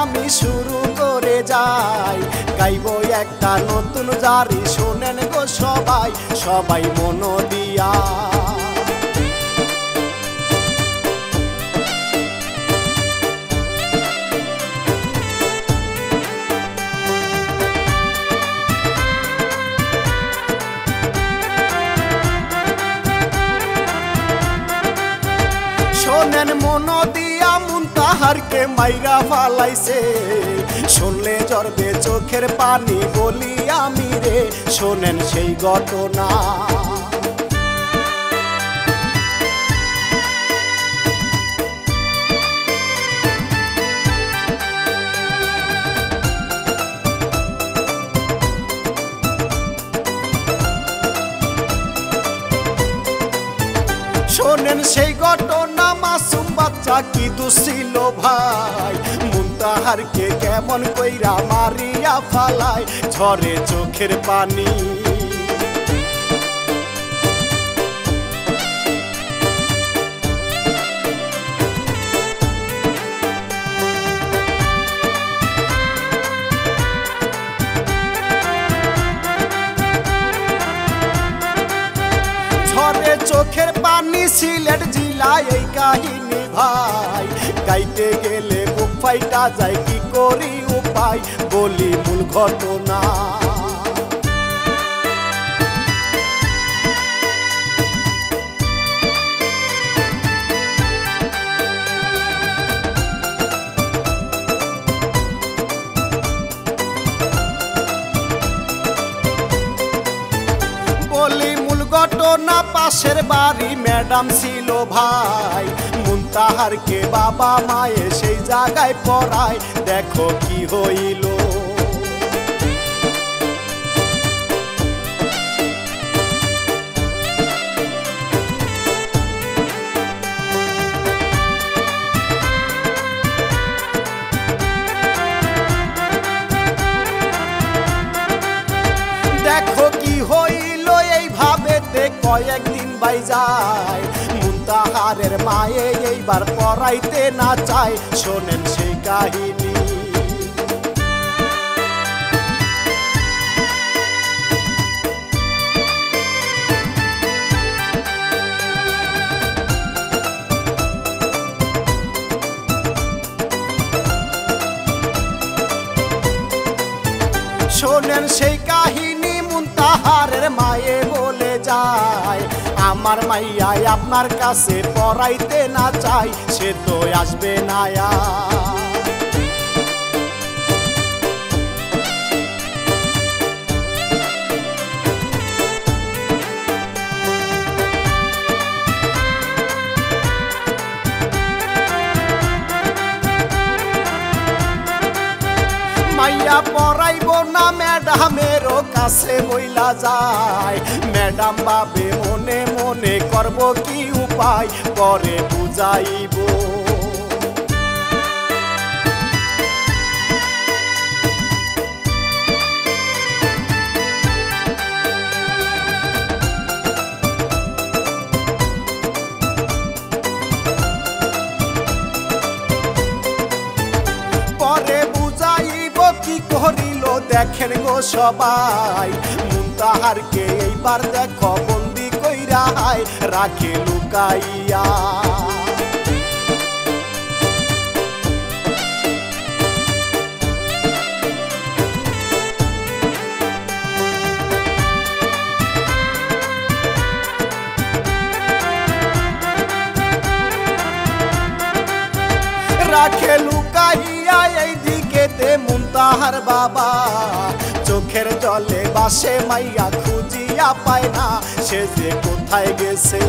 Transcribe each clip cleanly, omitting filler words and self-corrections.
আমি শুরু করে যাই, গাইবো একটা নতুন জারি, শোনেন গো সবাই, সবাই মন দিয়া। শোনেন মন দিয়া মুনতাহারকে মাইরা ফালাইছে, শুনলে জড়বে চোখের পানি বলি আমি রে, শোনেন সেই ঘটনা। শোনেন সেই ঘটনা, মাসুম বাচ্চা কি দুছিল ভাই, মুনতাহারকে কেমন কইরা মারিয়া ফালায়, ঝরে চোখের পানি। ঝরে চোখের পানি, সিলেট জেলায় এই কাহিনী ভাই, গাইতে গেলে বুক ফাইটা যায়, কি করি উপায় বলি মূল ঘটনা। বলি মূল ঘটনা, পাশের বাড়ি ম্যাডাম ছিল ভাই, মুনতাহারকে বাবা মায়ে সেই জায়গায় পড়ায়, দেখো কি হইল। দেখো কি হইল, এইভাবেতে কয়েকদিন বাই যায়, মুনতাহারের মায়ে এইবার পড়াইতে না চায়, শোনেন সেই কাহিনী। শোনেন সেই কাহিনী, মুনতাহারের মায়ে বলে যায়, আমার মাইয়া আপনার কাছে পড়াইতে না চাই, সে তো আসবে না আর। মাইয়া পড়াইব না ম্যাডামেরও কাছে বইলা যায়, ম্যাডাম ভাবে মনে মনে করব কি উপায়, পরে বুঝাইব। পরে বুঝাইব কি করিল দেখেন গো সবাই, মুনতাহারকে এইবার দেখো বন্দি কইরা রাখে লুকাইয়া। রাখে লুকাইয়া এইদিকেতে মুনতাহার বাবা, চোখের জলে বাসে মাইয়া খুঁজিয়া পায় না, সে যে কোথায় গেছে।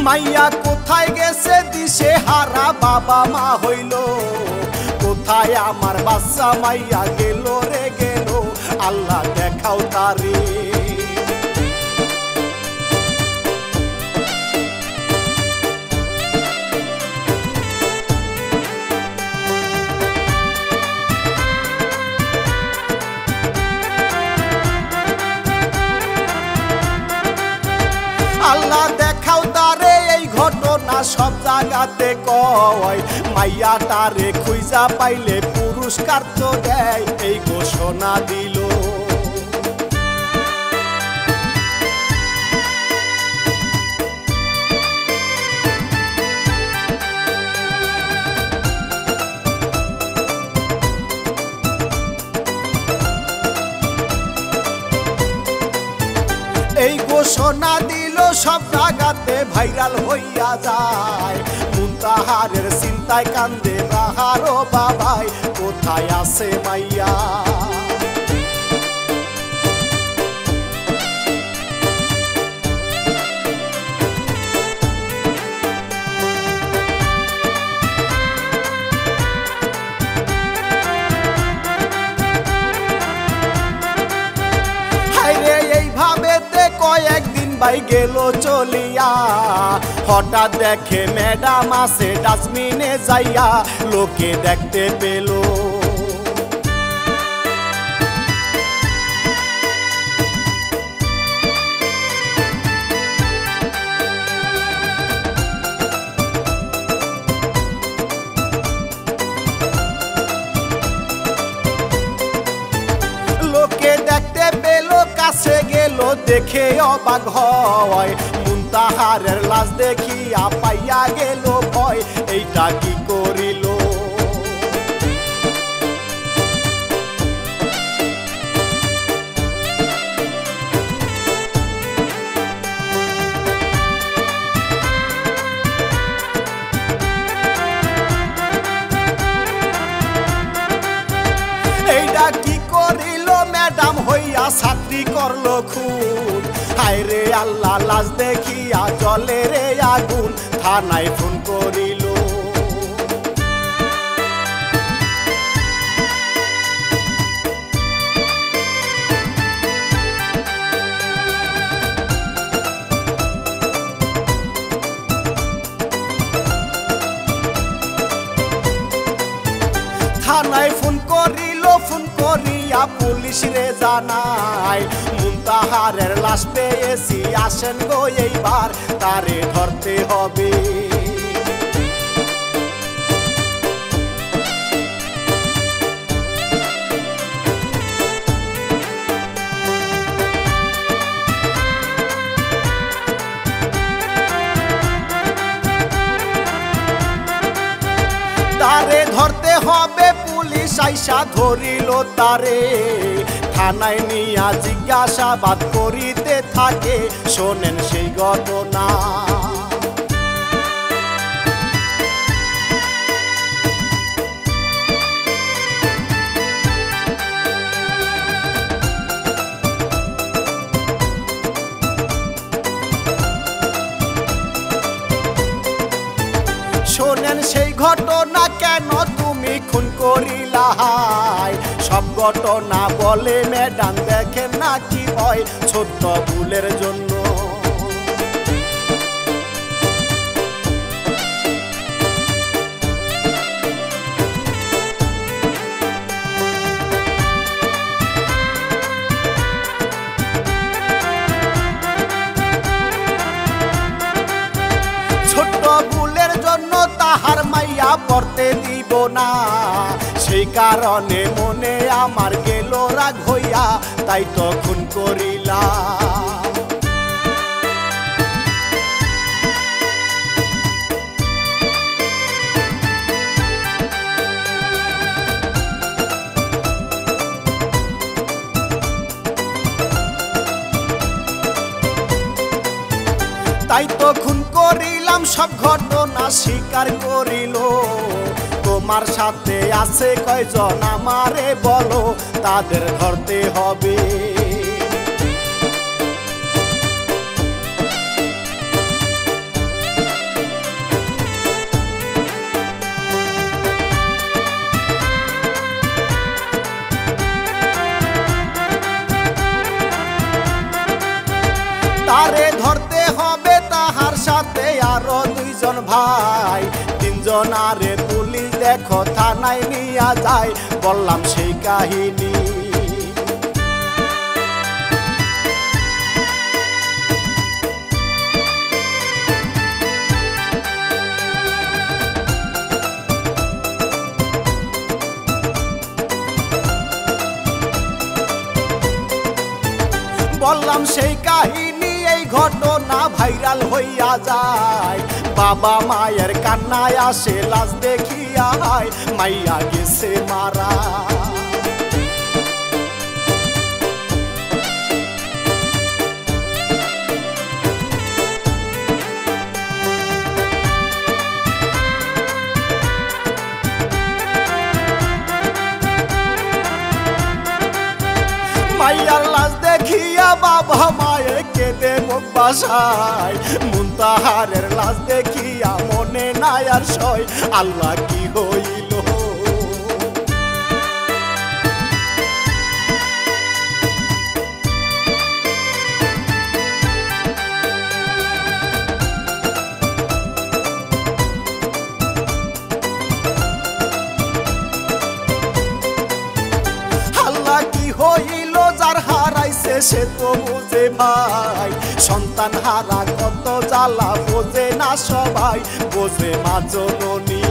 মাইয়া কোথায় গেছে দিশে হারা বাবা মা হইল, কোথায় আমার বাচ্চা মাইয়া গেল রে গেল, আল্লাহ দেখাও তারে। দেখাও তারে এই ঘটনা সব জায়গাতে কয় মাইয়াটারে খুঁজা পাইলে পুরস্কার তো দেয় এই ঘোষণা দিল এই ঘোষণা দিল সব জায়গাতে ভাইরাল হইয়া যায় মুনতাহারের চিন্তায় কান্দে রাহারও বাবাই কোথায় আছে মাইয়া কয়েকদিন ভাই গেল চলিয়া হঠাৎ দেখে ম্যাডাম আছে ডাস্টবিনে যাইয়া লোকে দেখতে পেল লোকে দেখতে পেল কাছে গেল দেখে অবাক হয় মুনতাহারের লাশ দেখিয়া পাইয়া গেল ভয় এইটা কি করিল এইটা কি করিল ম্যাডাম হইয়া ছাত্রী করলো খুন হায় রে আল্লাহ লাশ দেখিয়া জলে রে আগুন থানায় ফোন করিল থানায় ফোন করিয়া পুলিশ রে জানায় মুনতাহারের লাশ পেয়েছি আসেন গো এইবার তারে ধরতে হবে তারে ধরতে হবে পুলিশ আইসা ধরিল তারে থানায় নিয়া জিজ্ঞাসাবাদ করিতে থাকে শোনেন সেই ঘটনা শোনেন সেই ঘটনা কেন তুমি খুন করিলা সব ঘটনা বলে ম্যাডাম দেখেন না কি হয় ছোট্ট ভুলের জন্য ছোট্ট ভুলের জন্য তাহার মাইয়া পড়তে দিব না সেই কারণে মনে আমার গেল রাগ হইয়া তাই তো খুন করিলাম তাই তো খুন করিলাম সব ঘটনা স্বীকার করিল তোমার সাথে আছে কয়জন আমারে বলো তাদের ধরতে হবে তারে ধরতে হবে তাহার সাথে আরো দুইজন ভাই তিনজন আরে পুলিশ দেখো থানায় নিয়া যায় বললাম সেই কাহিনী বললাম সেই কাহিনী এই ঘটনা ভাইরাল হইয়া যায় বাবা মায়ের কান্নায় আসে লাশ দেখিয়া মাইয়া গেছে মারা মাইয়ার লাশ দেখিয়া বাবা মায়ে কেঁদে মুখ বাসায় মুনতাহারের লাশ দেখিয়া মনে নাই আর সয় আল্লাহ কি হইল আল্লাহ কি হইল যার হারাইছে সে তো বুঝে ভাই সন্তান হারা কত জ্বালা বোঝে না সবাই বোঝে মা জননী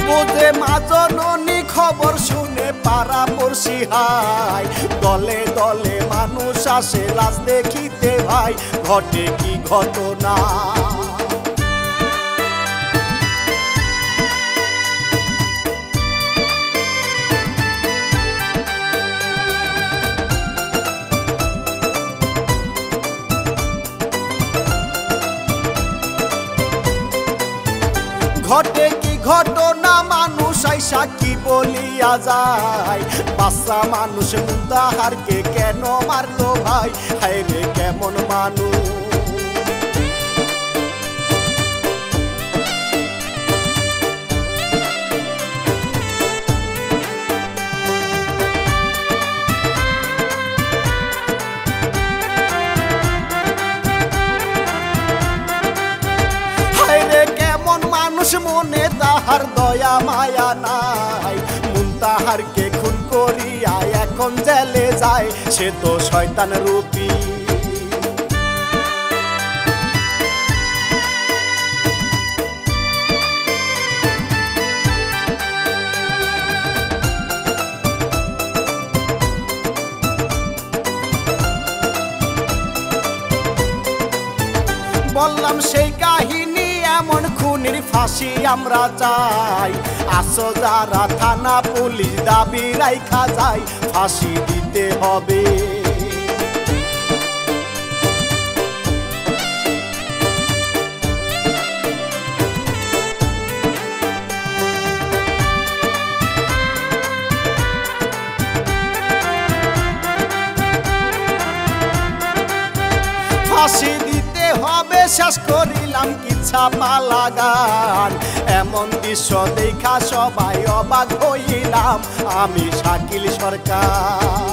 বোঝে মা জননী খবর শুনে পাড়া পড়শি হাই দলে দলে মানুষ আসে লাশ দেখিতে ভাই ঘটে কি ঘটনা ঘটে কি ঘটনা মানুষ আইসা কি বলিয়া যায় বাচ্চা মানুষ মুনতাহারকে কেন মারলো ভাই হায় রে কেমন মানুষ মানুষ মনে তাহার দয়া মায়া নাই মুনতাহারকে খুন করিয়া এখন জেলে যায় সে তো শয়তান রূপী বললাম সেই কাহিনী এমন খুনির ফাঁসি আমরা চাই আসো যারা থানা পুলিশ দাবি রাইখা যায় ফাঁসি দিতে হবে ফাঁসি দিতে হবে শেষ করিলাম কি ছাপা লাগান এমন দৃশ্য দেখা সবাই অবাক হইলাম আমি শাকিল সরকার।